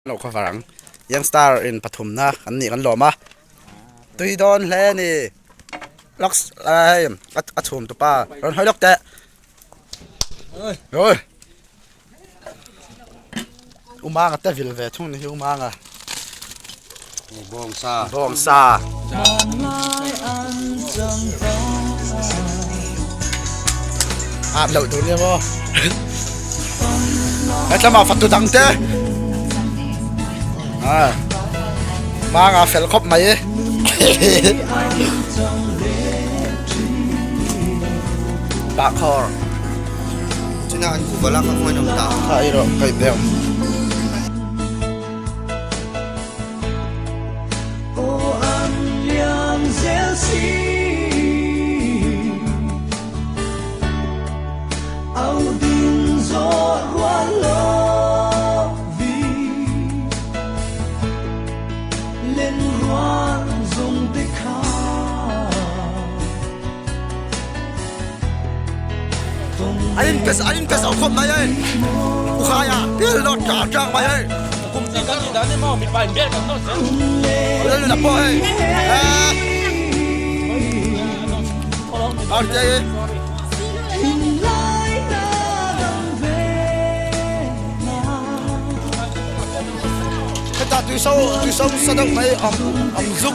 เราขฟังยังสตาร์อินปฐุมนะอันนี้กันหล่อมาตุยดอนแลนี่ล็อกอะไรอัดชมตัวป้าเราให้ล็อกแตะเฮ้ยอุมางะแต่วิลเวทุ่งนี่อุมางะบองซาบองซาอาบเหล่าตัวนี้บ่ไอ้จะมาฟัดตัวดังเต้มางาเฟลครบไหมปากคอที่นั่นกูบลักขโมยน้ำตาใครหรอใครเดียวanh cái sáu không này ấy, u khai à, biết nó trả trang mày ấy, cùng gì các chị đã đến mò mình bài biết còn nó sẽ đây là bộ ấy, ở đây, cái ta tùy sâu sao đâu mấy ông giúp